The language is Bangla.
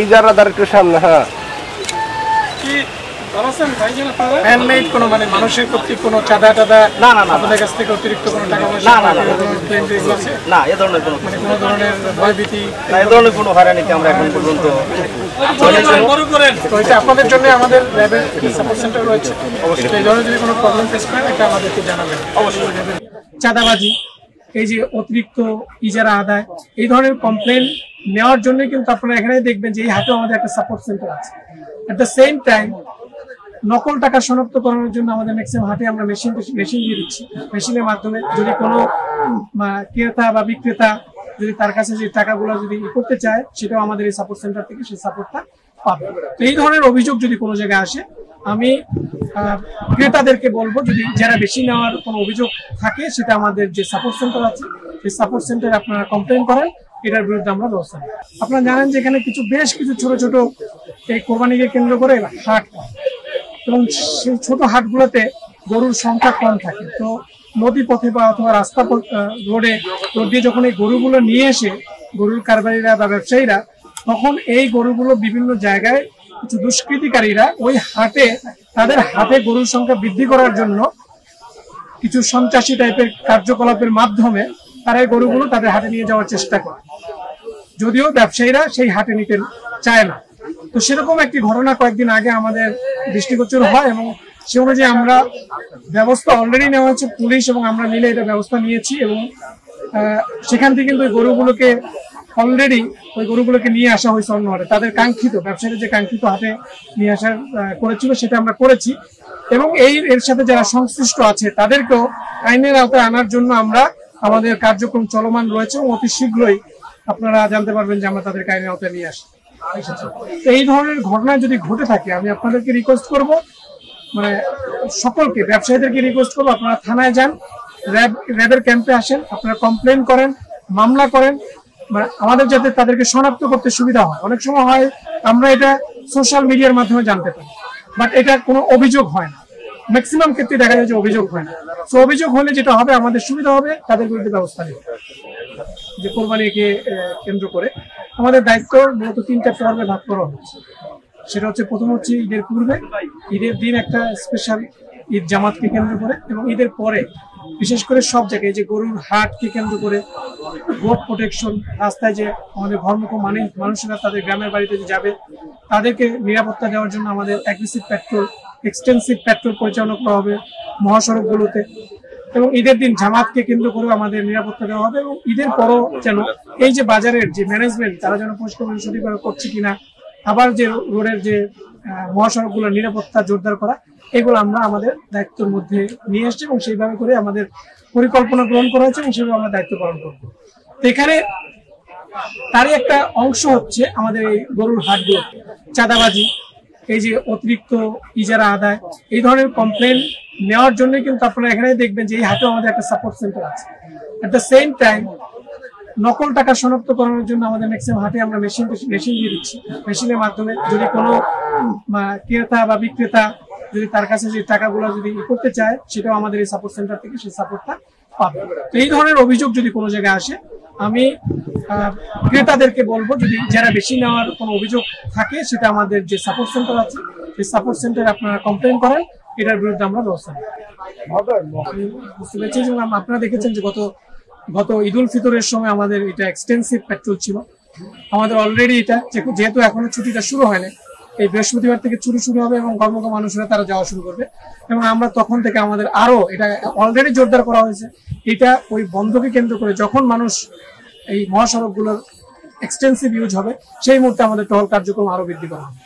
ইজারাদার একটু সামনে। হ্যাঁ, হ্যান্ডমেড কোনো মানে মানুষের কর্তৃক কোনো চাঁদা টাদা না না না আপনাদের কাছ থেকে অতিরিক্ত কোনো টাকা পয়সা না না না আছে না, এ ধরনের কোনো মানে কোনো ধরনের ভয়ভীতি না, এ ধরনের কোনো হয়রানিতে আমরা এখন পর্যন্ত তো এটা আপনাদের জন্য আমাদের ল্যাবের সাপোর্ট সেন্টার রয়েছে। অবশ্যই এই ধরনের যদি কোনো প্রবলেম ফেস করেন এটা আমাদেরকে জানাবেন। অবশ্যই চাঁদাবাজি, এই যে অতিরিক্ত ইজারা আদায়, এই ধরনের কমপ্লেন নেওয়ার জন্য কিন্তু আপনারা এখানে দেখবেন যে এই হাটেও আমাদের একটা সাপোর্ট সেন্টার আছে। এট দ্য সেম টাইম নকল টাকা শনাক্ত করানোর জন্য আমাদের ম্যাক্সিমাম হাটে আমরা মেশিন দিয়ে দিচ্ছি। মেশিনের মাধ্যমে যদি কোনো ক্রেতা বা বিক্রেতা যদি তার কাছে যে টাকাগুলো যদি করতে চায়, সেটাও আমাদের এই সাপোর্ট সেন্টার থেকে সেই সাপোর্টটা পাবে। তো এই ধরনের অভিযোগ যদি কোনো জায়গায় আসে, আমি ক্রেতাদেরকে বলবো যদি যারা বেশি নেওয়ার কোনো অভিযোগ থাকে, সেটা আমাদের যে সাপোর্ট সেন্টার আছে সেই সাপোর্ট সেন্টারে আপনারা কমপ্লেন করেন, এটার বিরুদ্ধে আমরা ব্যবস্থা নেব। আপনারা জানেন যে এখানে বেশ কিছু ছোট ছোট এই কোরবানিকে কেন্দ্র করে হাট, এবং সেই ছোট হাটগুলোতে গরুর সংখ্যা কম থাকে। তো নদী পথে বা অথবা রাস্তা রোড দিয়ে যখন এই গরুগুলো নিয়ে এসে গরুর কারবারিরা বা ব্যবসায়ীরা, তখন এই গরুগুলো বিভিন্ন জায়গায় কিছু দুষ্কৃতিকারীরা ওই হাটে তাদের হাটে গরুর সংখ্যা বৃদ্ধি করার জন্য কিছু সন্ত্রাসী টাইপের কার্যকলাপের মাধ্যমে তারা এই গরুগুলো তাদের হাটে নিয়ে যাওয়ার চেষ্টা করে, যদিও ব্যবসায়ীরা সেই হাটে নিতে চায় না। তো সেরকম একটি ঘটনা কয়েকদিন আগে আমাদের দৃষ্টিগোচর হয়, এবং সে অনুযায়ী আমরা ব্যবস্থা অলরেডি নেওয়া হচ্ছে, পুলিশ এবং আমরা মিলে এটা ব্যবস্থা নিয়েছি। এবং সেখান থেকে কিন্তু ওই গরুগুলোকে নিয়ে আসা হয়েছে অন্য হাটে, তাদের কাঙ্ক্ষিত ব্যবসায়ীরা যে কাঙ্ক্ষিত হাটে নিয়ে আসার করেছিল সেটা আমরা করেছি। এবং এর সাথে যারা সংশ্লিষ্ট আছে তাদেরকেও আইনের আওতায় আনার জন্য আমরা আমাদের কার্যক্রম চলমান রয়েছে, এবং অতি শীঘ্রই আপনারা জানতে পারবেন যে আমরা তাদেরকে আইনের আওতায় নিয়ে আসি। এই ধরনের ঘটনা যদি ঘটে থাকে, আমি আপনাদেরকে রিকোয়েস্ট করব, মানে সকলকে ব্যবসায়ীদেরকে রিকোয়েস্ট করবো, আপনারা থানায় যান, র্যাবের ক্যাম্পে আসেন, আপনারা কমপ্লেন করেন, মামলা করেন, মানে আমাদের যাতে তাদেরকে শনাক্ত করতে সুবিধা হয়। অনেক সময় হয় আমরা এটা সোশ্যাল মিডিয়ার মাধ্যমে জানতে পারি, বাট এটা কোনো অভিযোগ হয় না, ম্যাক্সিমাম ক্ষেত্রে দেখা যায় যে অভিযোগ হয় না। তো অভিযোগ হলে যেটা হবে, আমাদের সুবিধা হবে, তাদের বিরুদ্ধে ব্যবস্থা নেবে। যে কোরবানিকে কেন্দ্র করে আমাদের দায়িত্ব মূলত 3টা পর্বে ভাগ করা হচ্ছে। সেটা হচ্ছে, প্রথম হচ্ছে ঈদের পূর্বে, ঈদের দিন একটা স্পেশাল ঈদ জামাতকে কেন্দ্র করে, এবং ঈদের পরে বিশেষ করে সব জায়গায় যে গরুর হাটকে কেন্দ্র করে রোড প্রোটেকশন, রাস্তায় যে আমাদের ঘরমুখ মানুষেরা তাদের গ্রামের বাড়িতে যে যাবে তাদেরকে নিরাপত্তা দেওয়ার জন্য আমাদের এক্সটেন্সিভ পেট্রোল পরিচালনা করা হবে মহাসড়কগুলোতে। এবং ঈদের দিন জামাতকে কেন্দ্র করে আমাদের নিরাপত্তা দেওয়া হবে, এবং ঈদের পরও যেন এই যে বাজারের যে ম্যানেজমেন্ট, তারা যেন পরিষ্কার সঠিকভাবে করছে কিনা, আবার যে রোডের যে মহাসড়কগুলোর নিরাপত্তা জোরদার করা, এগুলো আমরা আমাদের দায়িত্বের মধ্যে নিয়ে এসেছি, এবং সেইভাবে করে আমাদের পরিকল্পনা গ্রহণ করা হয়েছে, এবং সেভাবে আমরা দায়িত্ব পালন করবো। তো এখানে তারই একটা অংশ হচ্ছে আমাদের এই গরুর হাটগুলো চাঁদাবাজি, এই যে অতিরিক্ত ইজারা আদায়, এই ধরনের কমপ্লেন নেওয়ার জন্য কিন্তু আপনারা এখানে দেখবেন যে এই হাটেও আমাদের একটা সাপোর্ট সেন্টার আছে। এট দ্য সেম টাইম নকল টাকা শনাক্ত করানোর জন্য আমাদের ম্যাক্সিমাম হাটে আমরা মেশিন দিয়ে দিচ্ছি। মেশিনের মাধ্যমে যদি কোনো ক্রেতা বা বিক্রেতা যদি তার কাছে যে টাকাগুলো যদি করতে চায়, সেটাও আমাদের এই সাপোর্ট সেন্টার থেকে সেই সাপোর্টটা পাবে। তো এই ধরনের অভিযোগ যদি কোনো জায়গায় আসে, আমি ক্রেতাদেরকে বলবো যদি যারা বেশি নেওয়ার কোনো অভিযোগ থাকে, সেটা আমাদের যে সাপোর্ট সেন্টার আছে সেই সাপোর্ট সেন্টারে আপনারা কমপ্লেন করেন, এটার বিরুদ্ধে আমরা ব্যবস্থা নেব। বুঝতে পেরেছি। এবং আপনারা দেখেছেন যে গত ঈদ উল ফিতরের সময় আমাদের এটা এক্সটেন্সিভ পেট্রোল ছিল। আমাদের অলরেডি এটা যেহেতু এখনো ছুটিটা শুরু হয়নি, এই বৃহস্পতিবার থেকে ছুটি শুরু হবে, এবং কর্মক মানুষরা তারা যাওয়া শুরু করবে, এবং আমরা তখন থেকে আমাদের আরো এটা অলরেডি জোরদার করা হয়েছে। এটা ওই বন্ধকে কেন্দ্র করে যখন মানুষ এই মহাসড়কগুলোর এক্সটেন্সিভ ইউজ হবে, সেই মুহূর্তে আমাদের টহল কার্যক্রম আরো বৃদ্ধি করা হবে।